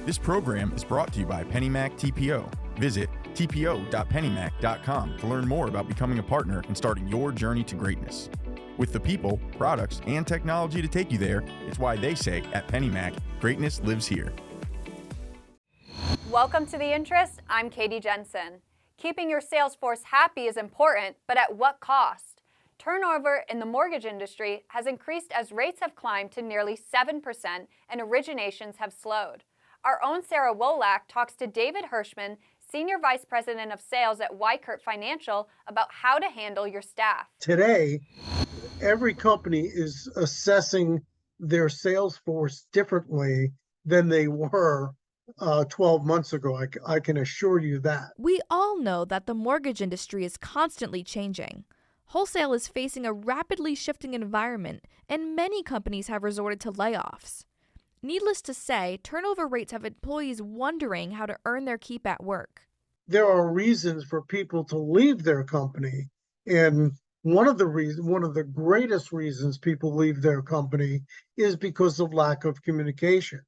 This program is brought to you by PennyMac TPO. Visit tpo.pennymac.com to learn more about becoming a partner and starting your journey to greatness. With the people, products, and technology to take you there, it's why they say at PennyMac, greatness lives here. Welcome to The Interest. I'm Katie Jensen. Keeping your sales force happy is important, but at what cost? Turnover in the mortgage industry has increased as rates have climbed to nearly 7% and originations have slowed. Our own Sarah Wolak talks to David Hirschman, Senior Vice President of Sales at Weichert Financial, about how to handle your staff. Today, every company is assessing their sales force differently than they were 12 months ago. I can assure you that. We all know that the mortgage industry is constantly changing. Wholesale is facing a rapidly shifting environment, and many companies have resorted to layoffs. Needless to say, turnover rates have employees wondering how to earn their keep at work. There are reasons for people to leave their company, and one of the greatest reasons people leave their company is because of lack of communication.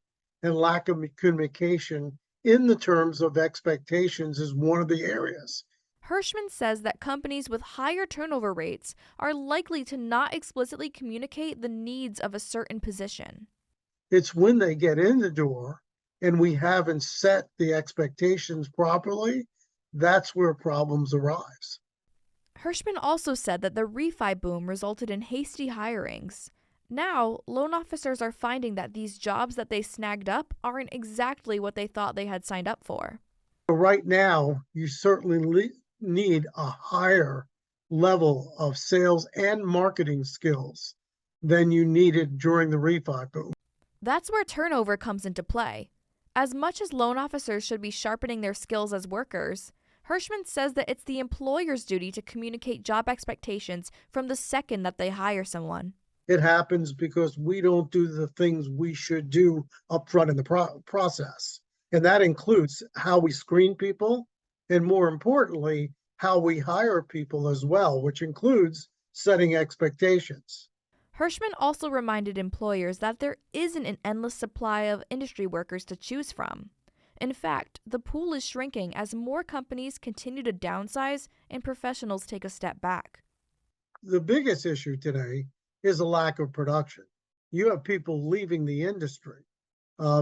And lack of communication in the terms of expectations is one of the areas. Hirschman says that companies with higher turnover rates are likely to not explicitly communicate the needs of a certain position. It's when they get in the door and we haven't set the expectations properly, that's where problems arise. Hirschman also said that the refi boom resulted in hasty hirings. Now, loan officers are finding that these jobs that they snagged up aren't exactly what they thought they had signed up for. Right now, you certainly need a higher level of sales and marketing skills than you needed during the refi boom. That's where turnover comes into play. As much as loan officers should be sharpening their skills as workers, Hirschman says that it's the employer's duty to communicate job expectations from the second that they hire someone. It happens because we don't do the things we should do up front in the process. And that includes how we screen people and, more importantly, how we hire people as well, which includes setting expectations. Hirschman also reminded employers that there isn't an endless supply of industry workers to choose from. In fact, the pool is shrinking as more companies continue to downsize and professionals take a step back. The biggest issue today is a lack of production. You have people leaving the industry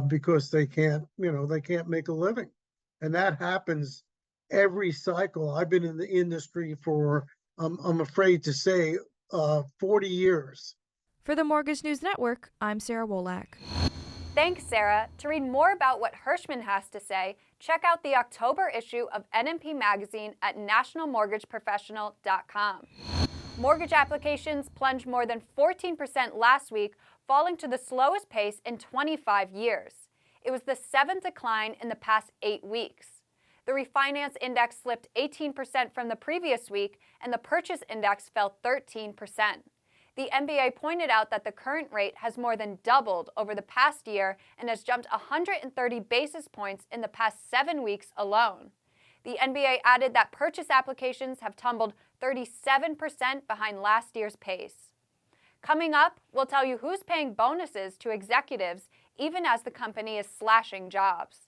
because they can't make a living. And that happens every cycle. I've been in the industry for, I'm afraid to say, 40 years. For the Mortgage News Network, I'm Sarah Wolak. Thanks, Sarah. To read more about what Hirschman has to say, check out the October issue of NMP Magazine at nationalmortgageprofessional.com. Mortgage applications plunged more than 14% last week, falling to the slowest pace in 25 years. It was the seventh decline in the past 8 weeks. The refinance index slipped 18% from the previous week, and the purchase index fell 13%. The MBA pointed out that the current rate has more than doubled over the past year and has jumped 130 basis points in the past 7 weeks alone. The NBA added that purchase applications have tumbled 37% behind last year's pace. Coming up, we'll tell you who's paying bonuses to executives even as the company is slashing jobs.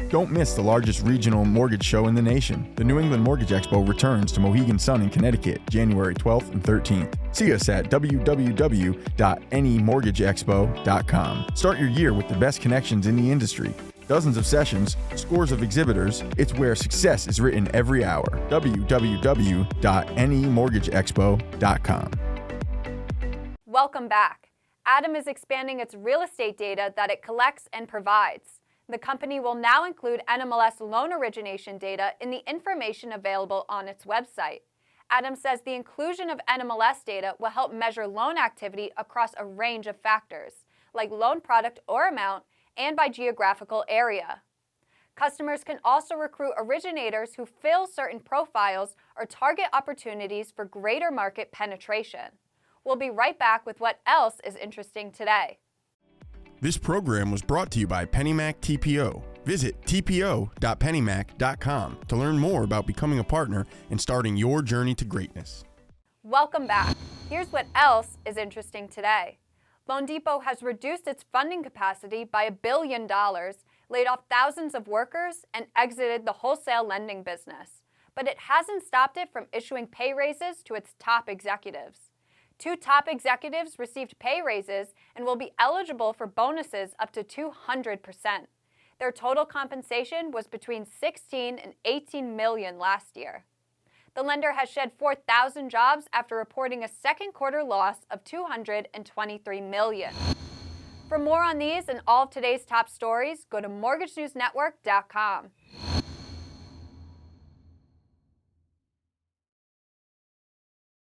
Don't miss the largest regional mortgage show in the nation. The New England Mortgage Expo returns to Mohegan Sun in Connecticut, January 12th and 13th. See us at www.nemortgageexpo.com. Start your year with the best connections in the industry. Dozens of sessions, scores of exhibitors. It's where success is written every hour. www.nemortgageexpo.com. Welcome back. Adam is expanding its real estate data that it collects and provides. The company will now include NMLS loan origination data in the information available on its website. Adam says the inclusion of NMLS data will help measure loan activity across a range of factors, like loan product or amount, and by geographical area. Customers can also recruit originators who fill certain profiles or target opportunities for greater market penetration. We'll be right back with what else is interesting today. This program was brought to you by PennyMac TPO. Visit tpo.pennymac.com to learn more about becoming a partner and starting your journey to greatness. Welcome back. Here's what else is interesting today. loanDepot has reduced its funding capacity by $1 billion, laid off thousands of workers, and exited the wholesale lending business. But it hasn't stopped it from issuing pay raises to its top executives. 2 top executives received pay raises and will be eligible for bonuses up to 200%. Their total compensation was between $16 and $18 million last year. The lender has shed 4,000 jobs after reporting a second quarter loss of $223 million. For more on these and all of today's top stories, go to mortgagenewsnetwork.com.